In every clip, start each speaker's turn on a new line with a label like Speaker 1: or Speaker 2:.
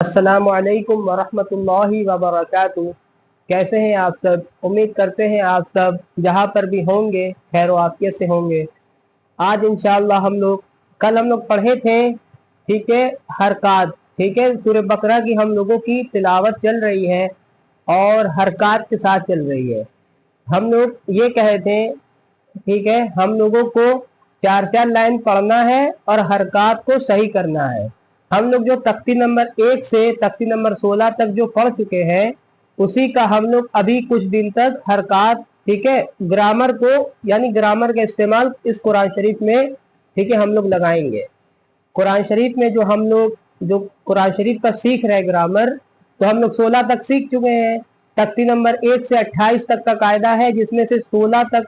Speaker 1: अस्सलामु अलैकुम वरहमतुल्लाहि वबरकातुहू। कैसे हैं आप सब? उम्मीद करते हैं आप सब जहाँ पर भी होंगे खैर आफियत से होंगे। आज इंशाअल्लाह कल हम लोग पढ़े थे, ठीक है, हरकात, ठीक है, सूरह बकरा की हम लोगों की तिलावत चल रही है और हरकात के साथ चल रही है। हम लोग ये कहे थे, ठीक है, हम लोगों को चार चार लाइन पढ़ना है और हरकात को सही करना है। हम लोग जो तख्ती नंबर 1 से तख्ती नंबर 16 तक जो पढ़ चुके हैं उसी का हम लोग अभी कुछ दिन तक हरकात, ठीक है, ग्रामर को यानी ग्रामर का इस्तेमाल इस कुरान शरीफ में, ठीक है, हम लोग लगाएंगे। कुरान शरीफ में जो कुरान शरीफ का सीख रहे ग्रामर, तो हम लोग 16 तक सीख चुके हैं। तख्ती नंबर 1 से 28 तक का कायदा है, जिसमें से 16 तक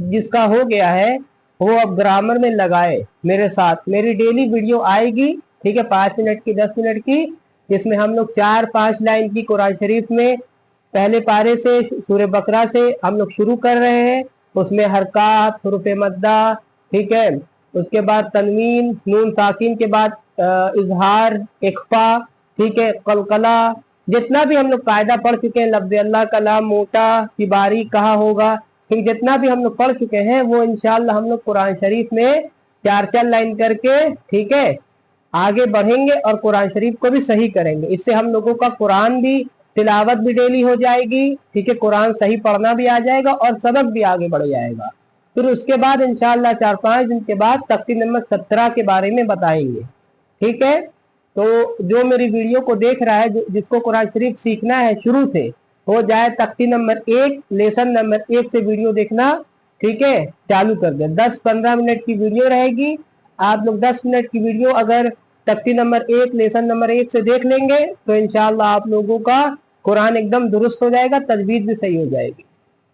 Speaker 1: जिसका हो गया है वो अब ग्रामर में लगाए मेरे साथ। मेरी डेली वीडियो आएगी, ठीक है, 5 मिनट की 10 मिनट की, जिसमें हम लोग 4-5 लाइन की कुरान शरीफ में पहले पारे से सूरह बकरा से हम लोग शुरू कर रहे हैं। उसमें हरकात, हुरूफ मद्दा, ठीक है, उसके बाद तनवीन, नून साकिन के बाद इजहार, इख्फा, ठीक है, कलकला, जितना भी हम लोग कायदा पढ़ चुके हैं, लफ्ज़ अल्लाह कलाम मोटा की बारीक कहा होगा, ठीक, जितना भी हम लोग पढ़ चुके हैं वो इंशाअल्लाह हम लोग कुरान शरीफ में 4-4 लाइन करके, ठीक है, आगे बढ़ेंगे और कुरान शरीफ को भी सही करेंगे। इससे हम लोगों का कुरान भी तिलावत भी डेली हो जाएगी, ठीक है, कुरान सही पढ़ना भी आ जाएगा और सबक भी आगे बढ़ जाएगा। फिर उसके बाद इंशाअल्लाह 4-5 दिन के बाद तख्ती नंबर 17 के बारे में बताएंगे, ठीक है। तो जो मेरी वीडियो को देख रहा है, जिसको कुरान शरीफ सीखना है शुरू से, हो जाए तख्ती नंबर 1 लेसन नंबर 1 से वीडियो देखना, ठीक है, चालू कर दे। 10-15 मिनट की वीडियो रहेगी। आप लोग 10 मिनट की वीडियो अगर तख्ती नंबर 1 लेसन नंबर 1 से देख लेंगे तो इंशाअल्लाह आप लोगों का कुरान एकदम दुरुस्त हो जाएगा, तजवीज भी सही हो जाएगी,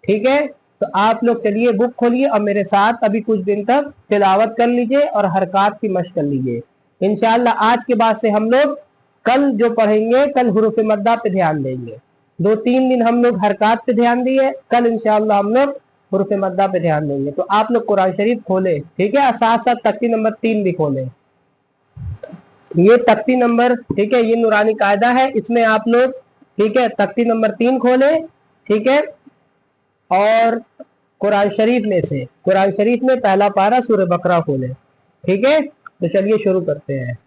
Speaker 1: ठीक है। तो आप लोग चलिए बुक खोलिए और मेरे साथ अभी कुछ दिन तक तिलावत कर लीजिए और हरकात की मशक कर लीजिए। इंशाअल्लाह आज के बाद से हम लोग कल जो पढ़ेंगे, कल हुरूफ मद्दा पे ध्यान देंगे। 2-3 दिन हम लोग हरकात पे ध्यान दिए, कल इंशाअल्लाह हम लोग हुरूफ मद्दा पे ध्यान देंगे। तो आप लोग कुरान शरीफ खोले, ठीक है, और साथ साथ तख्ती नंबर 3 भी खोले। ये तख्ती नंबर, ठीक है, ये नूरानी कायदा है, इसमें आप लोग, ठीक है, तख्ती नंबर 3 खोले, ठीक है, और कुरान शरीफ में पहला पारा सूरह बकरा खोले, ठीक है। तो चलिए शुरू करते हैं।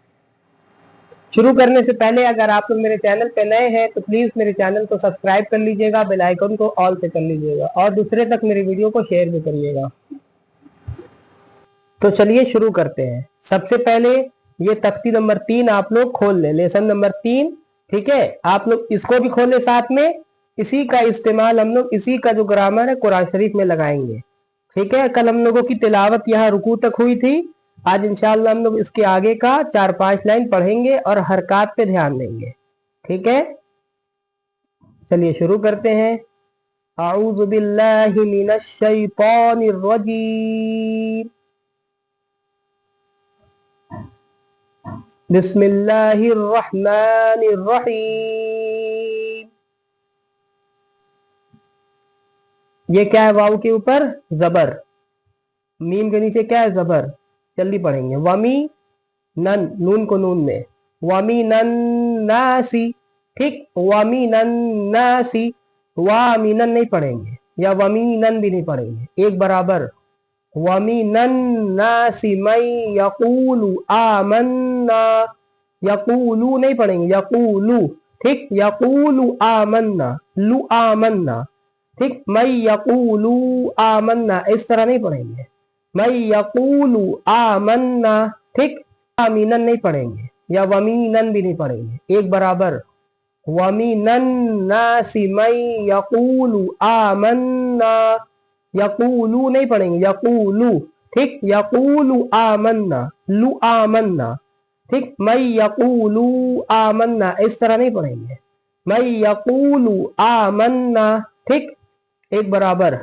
Speaker 1: शुरू करने से पहले अगर आप लोग मेरे चैनल पे नए हैं तो प्लीज मेरे चैनल को सब्सक्राइब कर लीजिएगा, बेल आइकन को ऑल पे कर लीजिएगा और दूसरे तक मेरी वीडियो को शेयर भी करिएगा। तो चलिए शुरू करते हैं। सबसे पहले ये तख्ती नंबर 3 आप लोग खोल ले, लेसन नंबर 3, ठीक है, आप लोग इसको भी खोले साथ में। इसी का इस्तेमाल हम लोग, इसी का जो ग्रामर है कुरान शरीफ में लगाएंगे, ठीक है। कल हम लोगों की तिलावत यहाँ रुकू तक हुई थी, आज इंशाअल्लाह हम लोग इसके आगे का 4-5 लाइन पढ़ेंगे और हरकात पे ध्यान देंगे, ठीक है। चलिए शुरू करते हैं। आऊज़ु बिल्लाहि मिनश शैतानिर रजीम, बिस्मिल्लाहिर रहमानिर रहीम। ये क्या है? वाव के ऊपर जबर, मीम के नीचे क्या है? जबर। जल्दी पढ़ेंगे। वमी नन, नून को नून में, वमी नन नासी, ठीक, वमी नन नासी, वामी नन नहीं पढ़ेंगे या वमी नन भी नहीं पढ़ेंगे, एक बराबर। वमी नन नासी मई यकूलु आमन्ना, यकूलु नहीं पढ़ेंगे, यकूलु, ठीक, यकूलु आमन्ना, लु आमन्ना, ठीक, मई यकूलु आमन्ना, इस तरह नहीं पढ़ेंगे। मई यकूलु आमन्ना, ठीक, आमीनन नहीं पढ़ेंगे या वमीनन भी नहीं पढ़ेंगे, एक बराबर। वमीनन नासी मई यकूलु आमन्ना, यकूलु नहीं पढ़ेंगे, यकूलु, ठीक, यकूलु आमन्ना, लु आमन्ना, ठीक, मई यकूलु आमन्ना, इस तरह नहीं पढ़ेंगे। मई यकूलु आमन्ना, ठीक, एक बराबर।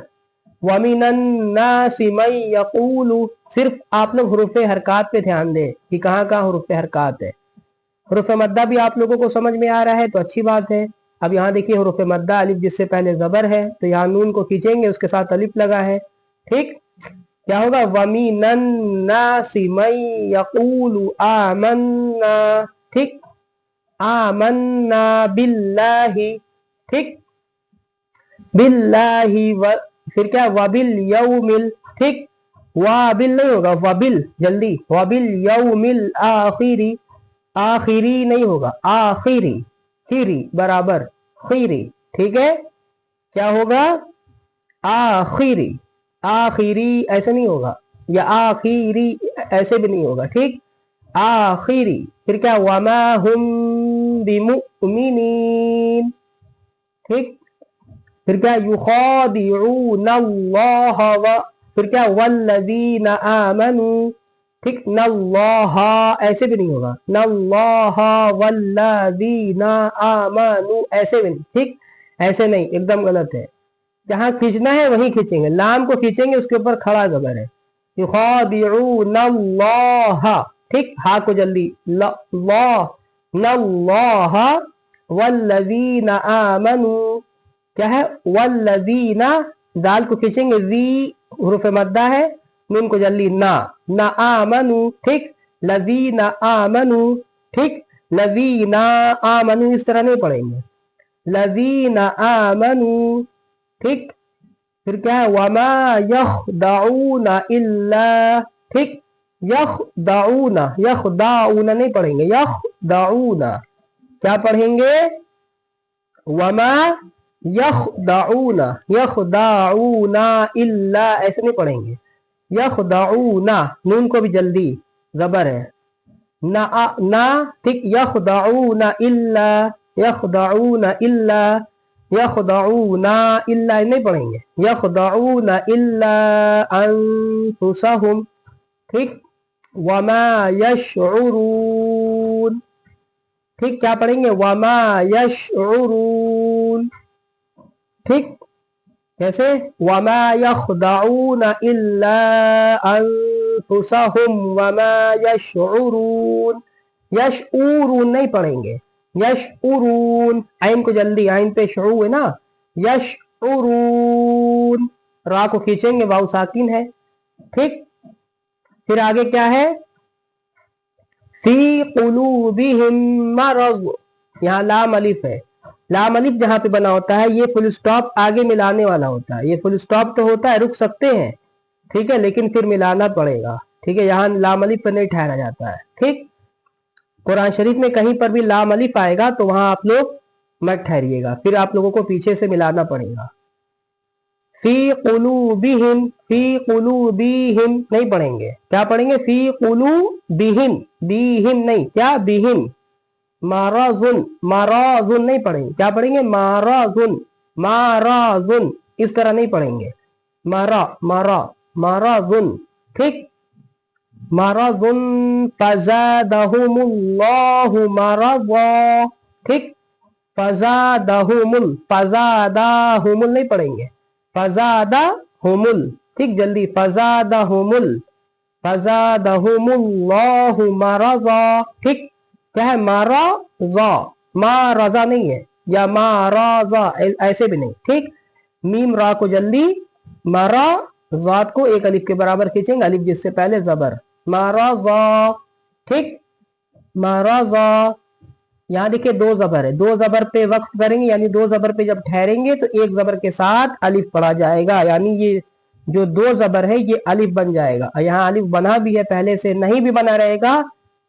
Speaker 1: वमिनन नासी मई यकूलु, सिर्फ आप लोग हुरूफ हरकात पे ध्यान दें कि कहाँ कहाँ हुरूफ हरकात है। हुरूफ मद्दा भी आप लोगों को समझ में आ रहा है तो अच्छी बात है। अब यहाँ देखिए हुरूफ मद्दा, अलिफ जिससे पहले जबर है तो यहाँ नून को खींचेंगे, उसके साथ अलिफ लगा है, ठीक, क्या होगा? वमिनन नासी मई यकूलु आमन्ना, ठीक, आमन्ना बिल्लाहि, ठीक, बिल्लाहि फिर क्या, वबिल यौमिल, ठीक, वाबिल नहीं होगा, वबिल, जल्दी, वबिल यौमिल आखिरी, आखिरी नहीं होगा, आखिरी, खीरी बराबर खीरी, ठीक है, क्या होगा, आखिरी, आखिरी ऐसे नहीं होगा, या आखिरी ऐसे भी नहीं होगा, ठीक, आखिरी, फिर क्या, वमा हुम बिमुमिनीन, ठीक, फिर क्या, युखादिऊन अल्लाह फिर क्या, वल्लज़ीना आमनू, ठीक, नल्लाह ऐसे भी नहीं होगा, नल्लाह वल्लज़ीना आमनू ऐसे भी नहीं, ठीक, ऐसे नहीं, एकदम गलत है। जहां खींचना है वहीं खींचेंगे, लाम को खींचेंगे, उसके ऊपर खड़ा जबर है, युखादिऊन अल्लाह, ठीक, हा को जल्दी, नल्लाह वल्लज़ीना आमनू, क्या है, वल्लज़ीना, दाल को खींचेंगे, ज़ी हुरूफ मद्दा है, नून को जल्दी, ना आमनू, ठीक, लज़ीना आमनू, ठीक, लज़ीना आमनू इस तरह नहीं पढ़ेंगे, लज़ीना आमनू, ठीक, फिर क्या है, वमा यखदाऊना इल्ला, ठीक, यखदाऊना, यखदाऊना नहीं पढ़ेंगे, यखदाऊना, क्या पढ़ेंगे, वमा यखदाऊना, यखदाऊना इल्ला ऐसे नहीं पढ़ेंगे, यखदाऊना, नून को भी जल्दी जबर है, ना, ठीक, यखदाऊना इल्ला, यखदाऊना इल्ला, यखदाऊना इल्ला नहीं पढ़ेंगे, यखदाऊना इल्ला अनफुसहुम, ठीक, वमा यशउरून, ठीक, क्या पढ़ेंगे, वमा यशउरून, ठीक, कैसे, वमा यखदाऊना इल्ला अनफुसहुम वमा यशउरून, यशउरून नहीं पढ़ेंगे, यशउरून, आइन को जल्दी, आइन पे शऊ है ना, यशउरून, रा को खींचेंगे, वाव साकिन है, ठीक, फिर आगे क्या है, फी कुलूबिहिम मरज़, यहाँ लाम अलिफ है, लाम अलिफ जहां पे बना होता है ये फुल स्टॉप आगे मिलाने वाला होता है, ये फुल स्टॉप तो होता है, रुक सकते हैं, ठीक है, लेकिन फिर मिलाना पड़ेगा, ठीक है, यहाँ लाम अलिफ पर नहीं ठहरा जाता है, ठीक, कुरान शरीफ में कहीं पर भी लाम अलिफ आएगा तो वहां आप लोग मत ठहरिएगा, फिर आप लोगों को पीछे से मिलाना पड़ेगा, फी कुलूबिहिम, फी कुलूबिहिम नहीं पढ़ेंगे, क्या पढ़ेंगे, फी कुलूबिहिम, बीहिम नहीं, क्या, बिहिम, माराजुन, माराजुन नहीं पढ़ेंगे, क्या पढ़ेंगे, माराजुन, माराजुन इस तरह नहीं पढ़ेंगे, मारा, मारा, माराजुन, ठीक, माराजुन फज़ादहुमुल्लाहु मरज़ा, ठीक, फज़ादहुमुल, फज़ादाहुमुल नहीं पढ़ेंगे, फज़ादाहुमुल, ठीक, जल्दी, फज़ादहुमुल, फज़ादहुमुल्लाहु मरज़ा, ठीक, क्या है, माराज़ा, माराज़ा नहीं है, या माराज़ा ऐसे भी नहीं, ठीक, मीम रा को जल्दी, मारा ज़ात को एक अलिफ के बराबर खींचेंगे, अलिफ जिससे पहले जबर, माराज़ा, ठीक, माराज़ा, यहाँ देखिए दो जबर है, दो जबर पे वक्त करेंगे, यानी दो जबर पे जब ठहरेंगे तो एक जबर के साथ अलिफ पढ़ा जाएगा, यानी ये जो दो जबर है ये अलिफ बन जाएगा, यहाँ अलिफ बना भी है पहले से, नहीं भी बना रहेगा,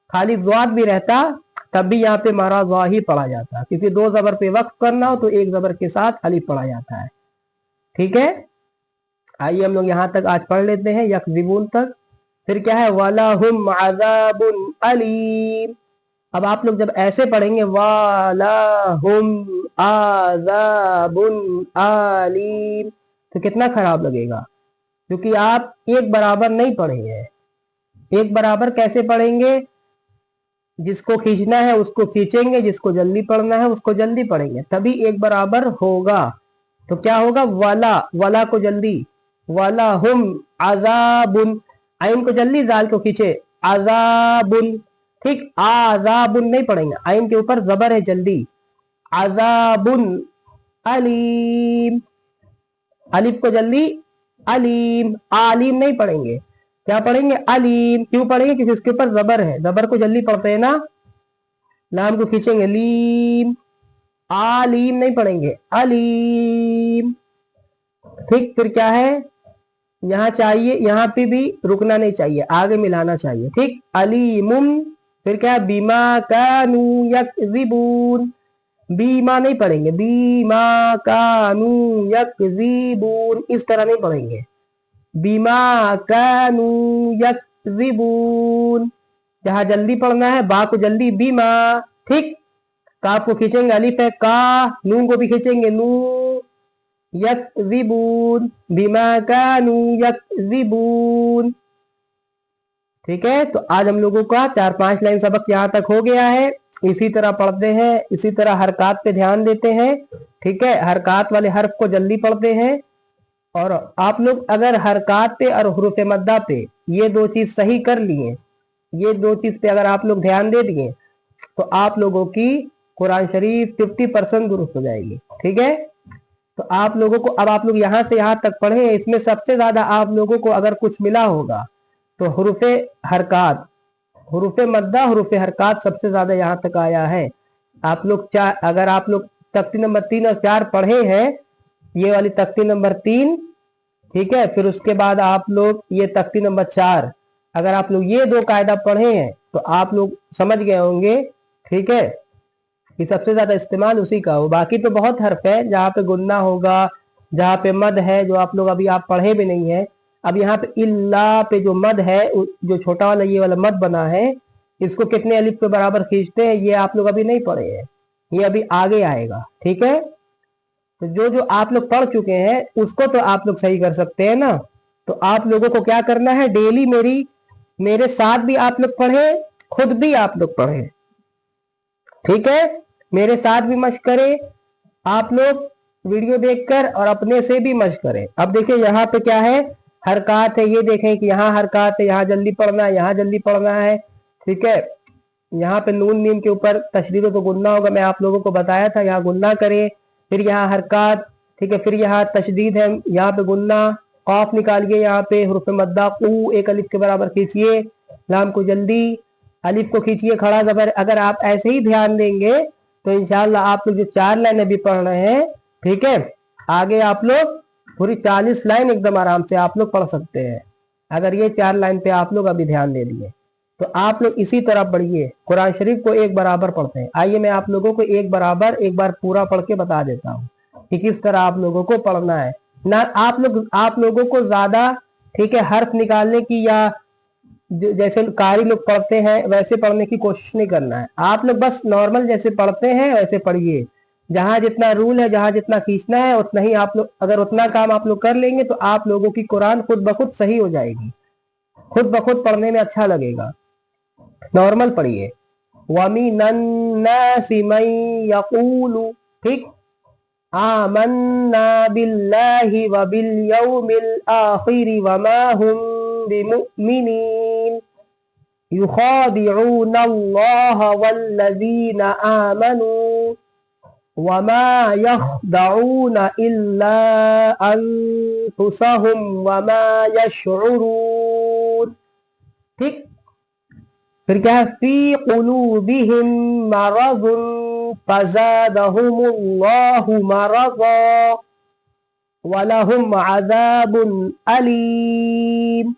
Speaker 1: खाली ज़्वाद भी रहता तब भी यहाँ पे माराज़ा ही पढ़ा जाता, क्योंकि दो जबर पे वक्त करना हो तो एक जबर के साथ अलिफ पढ़ा जाता है, ठीक है। आइए हम लोग यहाँ तक आज पढ़ लेते हैं, यकज़िबून तक, फिर क्या है, वलहुम अज़ाबुन अलीम, अब आप लोग जब ऐसे पढ़ेंगे, वलहुम अज़ाबुन अलीम, तो कितना खराब लगेगा, क्योंकि आप एक बराबर नहीं पढ़ेंगे, एक बराबर कैसे पढ़ेंगे, जिसको खींचना है उसको खींचेंगे, जिसको जल्दी पढ़ना है उसको जल्दी पढ़ेंगे, तभी एक बराबर होगा, तो क्या होगा, वाला, वाला को जल्दी, वाला हुम अज़ाबुन, आइन को जल्दी, जाल को खींचे, अज़ाबुन, ठीक, आज़ाबुन नहीं पढ़ेंगे, आइन के ऊपर जबर है, जल्दी, अज़ाबुन अलीम, अलिफ को जल्दी, अलीम, आलिम नहीं पढ़ेंगे, क्या पढ़ेंगे, अलीम, क्यों पढ़ेंगे, क्योंकि उसके ऊपर जबर है, जबर को जल्दी पढ़ते हैं ना, लाम को खींचेंगे, लीम, आलीम नहीं पढ़ेंगे, अलीम। ठीक, फिर क्या है, यहाँ चाहिए, यहाँ पे भी रुकना नहीं चाहिए, आगे मिलाना चाहिए। ठीक, अलीमुम। फिर क्या, बीमा कानू यकज़िबून, बीमा नहीं पढ़ेंगे, बीमा कानू यकज़िबून, इस तरह नहीं पढ़ेंगे, बीमा कानू यकज़िबून। जहां जल्दी पढ़ना है, बा को जल्दी, बीमा। ठीक, काफ को खींचेंगे, अलिफ है का, नून को भी खींचेंगे, नू, यकज़िबून, बिमा कानू यकज़िबून। ठीक है, तो आज हम लोगों का 4-5 लाइन सबक यहाँ तक हो गया है। इसी तरह पढ़ते हैं, इसी तरह हरकत पे ध्यान देते हैं। ठीक है, हरकत वाले हर्फ को जल्दी पढ़ते हैं। और आप लोग अगर हरकत पे और हुरूफ मद्दा पे ये दो चीज सही कर लिए, ये दो चीज पे अगर आप लोग ध्यान दे दिए, तो आप लोगों की कुरान शरीफ 50% दुरुस्त हो जाएगी। ठीक है, तो आप लोगों को, अब आप लोग यहाँ से यहाँ तक पढ़े, इसमें सबसे ज्यादा आप लोगों को अगर कुछ मिला होगा तो हुरूफे हरकत, हुरूफे मद्दा, हुरूफे हरकत सबसे ज्यादा यहाँ तक आया है। आप लोग अगर आप लोग तख्ती नंबर 3 और 4 पढ़े हैं, ये वाली तख्ती नंबर 3, ठीक है, फिर उसके बाद आप लोग ये तख्ती नंबर 4, अगर आप लोग ये दो कायदा पढ़े हैं तो आप लोग समझ गए होंगे। ठीक है, कि सबसे ज्यादा इस्तेमाल उसी का हो। बाकी तो बहुत हर्फ है जहाँ पे गुन्ना होगा, जहाँ पे मद है, जो आप लोग अभी आप पढ़े भी नहीं है। अब यहाँ पे इल्ला पे जो मद है, जो छोटा वाला ये वाला मद बना है, इसको कितने अलिफ के बराबर खींचते हैं, ये आप लोग अभी नहीं पढ़े हैं, ये अभी आगे आएगा। ठीक है, तो जो जो आप लोग पढ़ चुके हैं उसको तो आप लोग सही कर सकते हैं ना। तो आप लोगों को क्या करना है, डेली मेरे साथ भी आप लोग पढ़े, खुद भी आप लोग पढ़े। ठीक है, मेरे साथ भी मश्क करें आप लोग, वीडियो देखकर, और अपने से भी मश्क करें। अब देखिए यहाँ पे क्या है, हरकत है, ये देखें कि यहाँ हरकत है, यहाँ जल्दी पढ़ना है, यहाँ जल्दी पढ़ना है। ठीक है, यहाँ पे नून मीम के ऊपर तशदीद तो गुन्ना होगा, मैं आप लोगों को बताया था, यहाँ गुन्ना करें, फिर यहाँ हरकत। ठीक है, फिर यहाँ तशदीद है, यहाँ पे गुन्ना, कॉफ निकालिए, यहाँ पे हुरूफ मद्दा कू एक अलिफ के बराबर खींचिए, लाम को जल्दी, अलिफ को खींचिए, खड़ा जबर। अगर आप ऐसे ही ध्यान देंगे तो इंशाल्लाह आप लोग जो 4 लाइन अभी पढ़ रहे हैं, ठीक है, आगे आप लोग पूरी 40 लाइन एकदम आराम से आप लोग पढ़ सकते हैं, अगर ये 4 लाइन पे आप लोग अभी ध्यान दे दिए। तो आप लोग इसी तरह पढ़िए, कुरान शरीफ को एक बराबर पढ़ते हैं। आइए मैं आप लोगों को एक बराबर एक बार पूरा पढ़ के बता देता हूँ कि किस तरह आप लोगों को पढ़ना है ना। आप लोगों को ज्यादा, ठीक है, हर्फ निकालने की या जैसे कारी लोग पढ़ते हैं वैसे पढ़ने की कोशिश नहीं करना है। आप लोग बस नॉर्मल जैसे पढ़ते हैं वैसे पढ़िए, जहां जितना रूल है, जहां जितना खींचना है उतना ही आप लोग, अगर उतना काम आप लोग कर लेंगे तो आप लोगों की कुरान खुद ब खुद सही हो जाएगी, खुद ब खुद पढ़ने में अच्छा लगेगा। नॉर्मल पढ़िए, वमिनन्नासि मन यक़ूलु, ठीक, आमन्ना बिल्लाहि व बिल यौमिल आखिर वमा हुम बिमुमिनीन युखादिऊन अल्लाह वल्लज़ीन आमनू वमा यख़दऊन इल्ला अनफुसहुम वमा यशउरून। ठीक, फिर क्या है, फी क़ुलूबिहिम मरज़ुन फ़ज़ादहुमुल्लाहु मरज़ा वलहुम अज़ाबुन अलीम।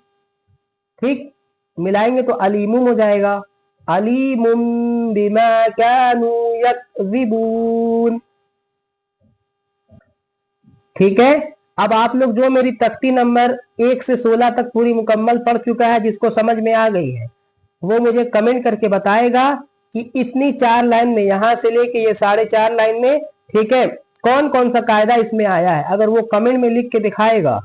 Speaker 1: ठीक, मिलाएंगे तो अलीमुम हो जाएगा, अलीमुम बिमा कानू यकज़िबून। ठीक है, अब आप लोग जो मेरी तख्ती नंबर 1 से 16 तक पूरी मुकम्मल पढ़ चुका है, जिसको समझ में आ गई है, वो मुझे कमेंट करके बताएगा कि इतनी 4 लाइन में, यहां से लेके ये 4.5 लाइन में, ठीक है, कौन कौन सा कायदा इसमें आया है। अगर वो कमेंट में लिख के दिखाएगा,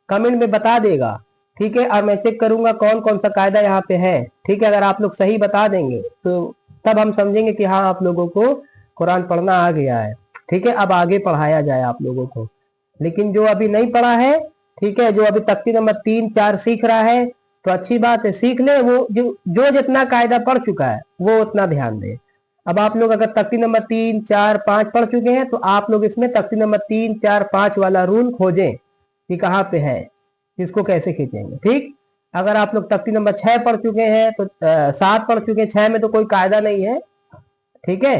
Speaker 1: कमेंट में बता देगा, ठीक है, और मैं चेक करूंगा कौन कौन सा कायदा यहाँ पे है। ठीक है, अगर आप लोग सही बता देंगे तो तब हम समझेंगे कि हाँ आप लोगों को कुरान पढ़ना आ गया है। ठीक है, अब आगे पढ़ाया जाए आप लोगों को। लेकिन जो अभी नहीं पढ़ा है, ठीक है, जो अभी तख्ती नंबर 3-4 सीख रहा है, तो अच्छी बात है, सीख ले। वो जो जितना कायदा पढ़ चुका है वो उतना ध्यान दे। अब आप लोग अगर तख्ती नंबर 3-4-5 पढ़ चुके हैं तो आप लोग इसमें तख्ती नंबर 3-4-5 वाला रूल खोजें कि कहाँ पे है, इसको कैसे खींचेंगे। ठीक, अगर आप लोग तख्ती नंबर 6 पढ़ चुके हैं तो 7 पढ़ चुके हैं, 6 में तो कोई कायदा नहीं है, ठीक है।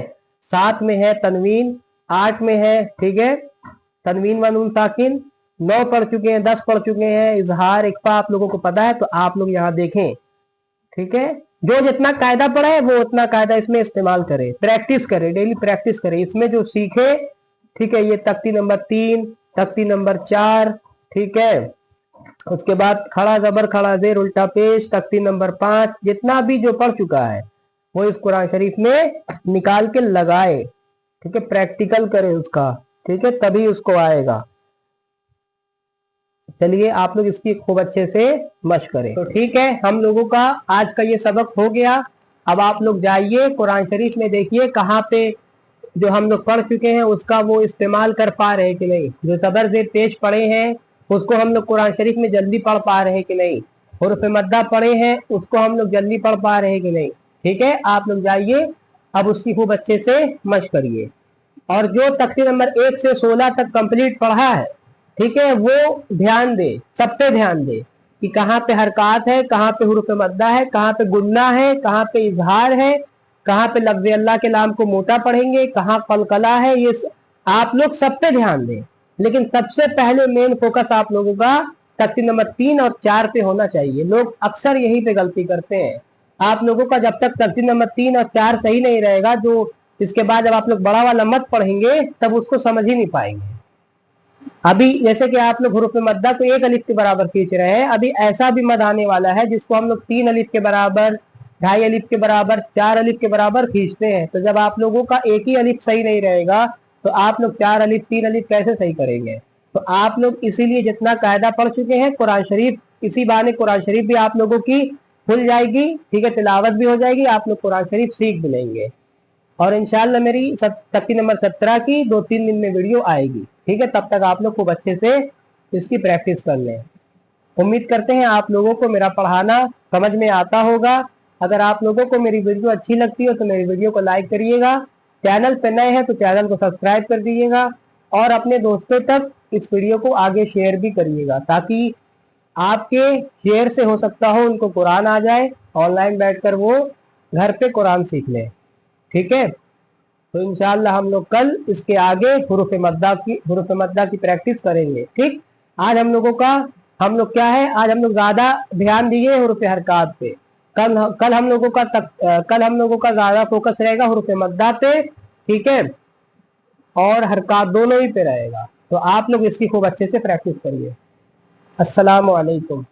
Speaker 1: 7 में है तनवीन, 8 में है, ठीक है, तनवीन व नून साकिन। 9 पढ़ चुके हैं, 10 पढ़ चुके हैं, इजहार इख्फा आप लोगों को पता है, तो आप लोग यहाँ देखें, ठीक है। जो जितना कायदा पढ़ा है वो उतना कायदा इसमें इस्तेमाल करें, प्रैक्टिस करें, डेली प्रैक्टिस करें इसमें जो सीखे, ठीक है। ये तख्ती नंबर 3, तख्ती नंबर 4, ठीक है। उसके बाद खड़ा जबर खड़ा जेर उल्टा पेश, तख्ती नंबर 5, जितना भी जो पढ़ चुका है वो इस कुरान शरीफ में निकाल के लगाए, ठीक है, प्रैक्टिकल करे उसका, ठीक है, तभी उसको आएगा। चलिए आप लोग इसकी खूब अच्छे से मशक करें। तो ठीक है, हम लोगों का आज का ये सबक हो गया। अब आप लोग जाइए कुरान शरीफ में, देखिए कहाँ पे जो हम लोग पढ़ चुके हैं उसका वो इस्तेमाल कर पा रहे हैं कि नहीं। जो जबर जेर पेश पढ़े हैं उसको हम लोग कुरान शरीफ में जल्दी पढ़ पा रहे हैं कि नहीं। हुरूफ मद्दा पढ़े हैं उसको हम लोग जल्दी पढ़ पा रहे हैं कि नहीं। ठीक है, आप लोग जाइए अब उसकी खूब अच्छे से मशक करिए। और जो तख्ती नंबर 1 से 16 तक कंप्लीट पढ़ा है, ठीक है, वो ध्यान दे, सब पे ध्यान दे कि कहाँ पे हरकत है, कहाँ पे हुरूफ मद्दा है, कहाँ पे गुन्ना है, कहाँ पे इजहार है, कहाँ पे लफ्ज़ अल्लाह के नाम को मोटा पढ़ेंगे, कहाँ कलकला है, ये आप लोग सब पे ध्यान दें। लेकिन सबसे पहले मेन फोकस आप लोगों का तख्ती नंबर 3 और 4 पे होना चाहिए। लोग अक्सर यही पे गलती करते हैं। आप लोगों का जब तक तख्ती नंबर 3 और 4 सही नहीं रहेगा, जो इसके बाद जब आप लोग बड़ा वाला मत पढ़ेंगे तब उसको समझ ही नहीं पाएंगे। अभी जैसे कि आप लोग हुरूफ मद्दा को 1 अलिफ के बराबर खींच रहे हैं, अभी ऐसा भी मद आने वाला है जिसको हम लोग 3 अलिफ के बराबर, 2.5 अलिफ के बराबर, 4 अलिफ के बराबर खींचते हैं। तो जब आप लोगों का एक ही अलिफ सही नहीं रहेगा तो आप लोग 4 अलिफ 3 अलिफ कैसे सही करेंगे। तो आप लोग इसीलिए जितना कायदा पढ़ चुके हैं कुरान शरीफ, इसी बहाने कुरान शरीफ भी आप लोगों की खुल जाएगी, ठीक है, तिलावत भी हो जाएगी, आप लोग कुरान शरीफ सीख भी लेंगे। और इंशाल्लाह मेरी तख्ती नंबर 17 की 2-3 दिन में वीडियो आएगी, ठीक है। तब तक आप लोग खूब अच्छे से इसकी प्रैक्टिस कर लें। उम्मीद करते हैं आप लोगों को मेरा पढ़ाना समझ में आता होगा। अगर आप लोगों को मेरी वीडियो अच्छी लगती हो तो मेरी वीडियो को लाइक करिएगा, चैनल पे नए हैं तो चैनल को सब्सक्राइब कर दीजिएगा, और अपने दोस्तों तक इस वीडियो को आगे शेयर भी करिएगा, ताकि आपके शेयर से हो सकता हो उनको कुरान आ जाए, ऑनलाइन बैठकर वो घर पे कुरान सीख लें, ठीक है। तो इंशाल्लाह हम लोग कल इसके आगे हुरूफ मद्दा की प्रैक्टिस करेंगे, ठीक। आज हम लोग क्या है, आज हम लोग ज्यादा ध्यान दिए हुरूफ हरकत पे। कल हम लोगों का ज्यादा फोकस रहेगा हुरूफ मद्दा पे, ठीक है, और हरकत दोनों ही पे रहेगा। तो आप लोग इसकी खूब अच्छे से प्रैक्टिस करिए। अस्सलाम वालेकुम।